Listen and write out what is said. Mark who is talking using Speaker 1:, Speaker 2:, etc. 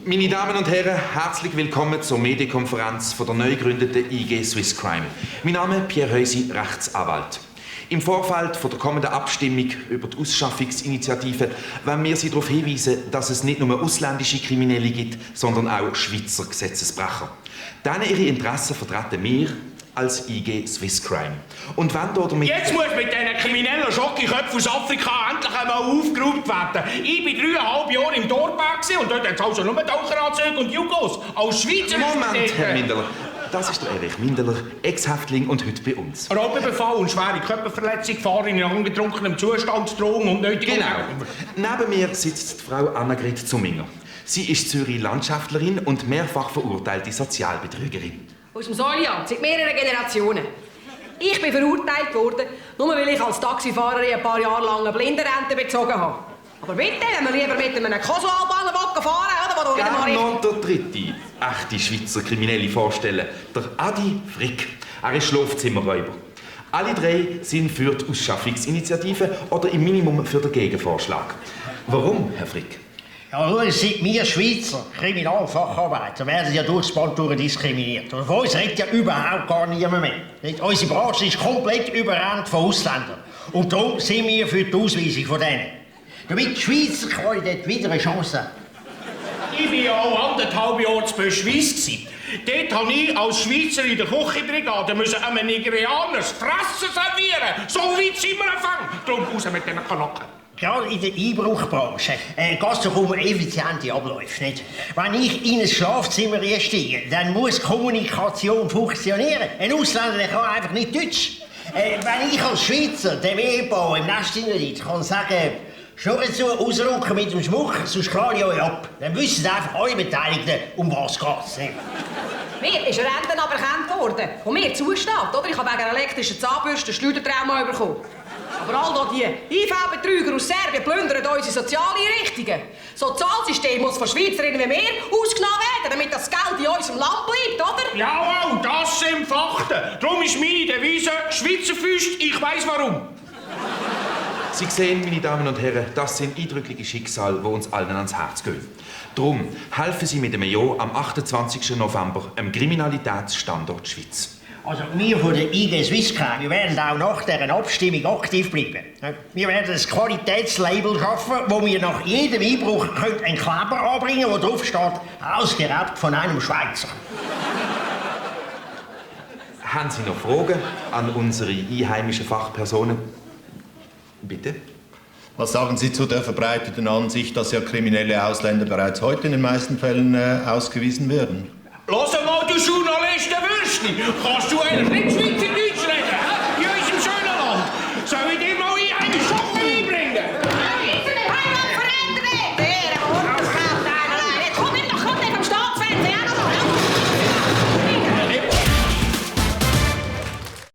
Speaker 1: Meine Damen und Herren, herzlich willkommen zur Medienkonferenz von der neu gegründeten IG Swiss Crime. Mein Name ist Pierre Heusi, Rechtsanwalt. Im Vorfeld von der kommenden Abstimmung über die Ausschaffungsinitiative wollen wir Sie darauf hinweisen, dass es nicht nur ausländische Kriminelle gibt, sondern auch Schweizer Gesetzesbrecher. Denen ihre Interessen vertreten wir als IG Swiss Crime. Und wenn damit...
Speaker 2: Jetzt muss mit diesen kriminellen Schokiköpfen aus Afrika endlich einmal aufgeräumt werden. Ich war 3,5 Jahre im Dortberg und dort hat es also nur Taucheranzüge und Jugos. Als Schweizer...
Speaker 1: Moment, Herr Mindeler. Das ist der Erich Mindeler, Ex-Häftling und heute bei uns.
Speaker 2: Raubüberfall und schwere Körperverletzung, Gefahr in angetrunkenem Zustand, Drohung und nötige...
Speaker 1: Genau. Neben mir sitzt die Frau Annegret Zumminger. Sie ist Zürich-Landschaftlerin und mehrfach verurteilte Sozialbetrügerin.
Speaker 3: Aus dem Soliant, seit mehreren Generationen. Ich bin verurteilt worden, nur weil ich als Taxifahrerin ein paar Jahre lang eine Blindenrente bezogen habe. Aber bitte, wenn wir lieber mit einem Kosovo-Albaner fahren, oder? Wo
Speaker 1: Gerne noch der dritte echte Schweizer Kriminelle vorstellen, der Adi Frick. Er ist Schlafzimmerräuber. Alle drei sind für die Ausschaffungsinitiative oder im Minimum für den Gegenvorschlag. Warum, Herr Frick?
Speaker 4: Ja, schauen Sie, wir Schweizer Kriminalfacharbeiter werden ja durchs Band diskriminiert. Und von uns redet ja überhaupt gar niemand mehr. Nicht? Unsere Branche ist komplett überrannt von Ausländern. Und darum sind wir für die Ausweisung von denen. Damit die Schweizer dort wieder eine Chance haben.
Speaker 2: Ich war ja auch 1,5 Jahre zu Böschweiss. Dort musste ich als Schweizer in der Küchenbrigade einem Nigerianer das Fressen servieren. So weit sind wir angefangen. Darum raus mit diesen Kanaken.
Speaker 4: Gerade in der Einbruchbranche geht es doch um effiziente Abläufe. Nicht? Wenn ich in ein Schlafzimmer einsteige, dann muss Kommunikation funktionieren. Ein Ausländer der kann einfach nicht Deutsch. Wenn ich als Schweizer dem Ehepaar im Nest hineinliegt, kann sagen, schnurren zu, ausrücken mit dem Schmuck, sonst klare ich euch ab. Dann wissen einfach alle Beteiligten, um was es geht.
Speaker 3: Mir ist Rente aberkannt worden, wo mir zusteht, oder? Ich habe wegen elektrischen Zahnbürsten Schleudertrauma bekommen. Aber all die IV-Betrüger aus Serbien plündern unsere Sozialeinrichtungen. Das Sozialsystem muss von Schweizerinnen wie mir ausgenommen werden, damit das Geld in unserem Land bleibt, oder?
Speaker 2: Jawohl, das sind Fakten. Darum ist meine Devise «Schweizer Füßt, ich weiss warum».
Speaker 1: Sie sehen, meine Damen und Herren, das sind eindrückliche Schicksale, die uns allen ans Herz gehen. Darum helfen Sie mit dem Ja am 28. November am Kriminalitätsstandort Schweiz.
Speaker 4: Also wir von der IG Swiss Crime, wir werden auch nach dieser Abstimmung aktiv bleiben. Wir werden ein Qualitätslabel schaffen, wo wir nach jedem Einbruch einen Kleber anbringen können, der drauf steht, ausgeraubt von einem Schweizer.
Speaker 1: Haben Sie noch Fragen an unsere einheimischen Fachpersonen? Bitte?
Speaker 5: Was sagen Sie zu der verbreiteten Ansicht, dass ja kriminelle Ausländer bereits heute in den meisten Fällen ausgewiesen werden?
Speaker 2: Lass mal, du Journalist, der Würstchen! Kannst du eigentlich nicht Schweizer